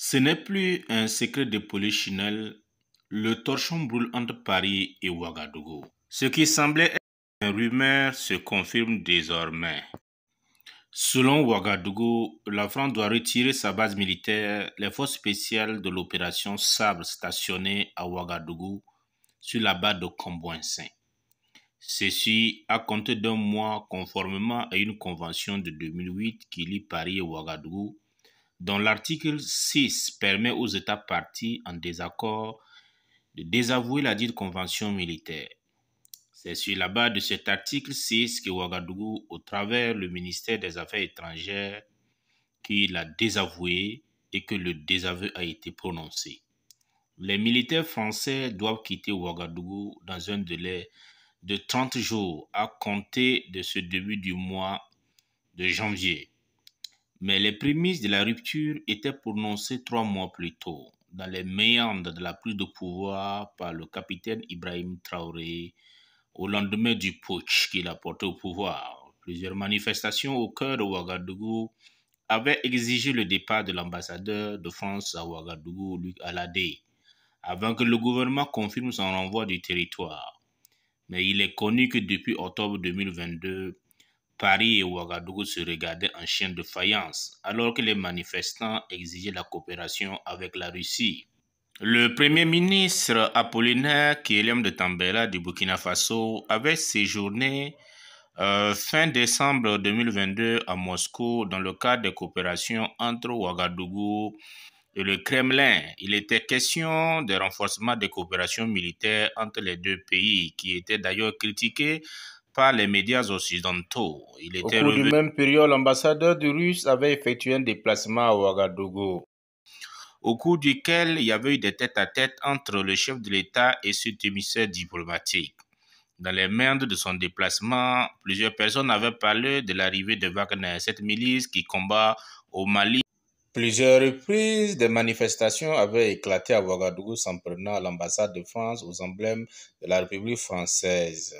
Ce n'est plus un secret de polichinelle, le torchon brûle entre Paris et Ouagadougou. Ce qui semblait être une rumeur se confirme désormais. Selon Ouagadougou, la France doit retirer sa base militaire, les forces spéciales de l'opération Sabre stationnées à Ouagadougou sur la base de Kombouensin. Ceci a compté d'un mois conformément à une convention de 2008 qui lie Paris et Ouagadougou, dont l'article 6 permet aux États partis en désaccord de désavouer la dite convention militaire. C'est sur la base de cet article 6 que Ouagadougou, au travers le ministère des Affaires étrangères, qui l'a désavoué et que le désaveu a été prononcé. Les militaires français doivent quitter Ouagadougou dans un délai de 30 jours à compter de ce début du mois de janvier. Mais les prémices de la rupture étaient prononcées 3 mois plus tôt, dans les méandres de la prise de pouvoir par le capitaine Ibrahim Traoré, au lendemain du putsch qu'il a porté au pouvoir. Plusieurs manifestations au cœur de Ouagadougou avaient exigé le départ de l'ambassadeur de France à Ouagadougou, Luc Aladé, avant que le gouvernement confirme son renvoi du territoire. Mais il est connu que depuis octobre 2022, Paris et Ouagadougou se regardaient en chien de faïence, alors que les manifestants exigeaient la coopération avec la Russie. Le premier ministre Apollinaire Kyelem de Tambela du Burkina Faso avait séjourné fin décembre 2022 à Moscou dans le cadre des coopérations entre Ouagadougou et le Kremlin. Il était question de renforcement des coopérations militaires entre les deux pays, qui étaient d'ailleurs critiqués par les médias occidentaux. Au cours du même période, l'ambassadeur de Russe avait effectué un déplacement à Ouagadougou, au cours duquel il y avait eu des tête-à-tête entre le chef de l'État et cet émissaire diplomatique. Dans les méandres de son déplacement, plusieurs personnes avaient parlé de l'arrivée de Wagner, cette milice qui combat au Mali. Plusieurs reprises, des manifestations avaient éclaté à Ouagadougou s'en prenant à l'ambassade de France aux emblèmes de la République française.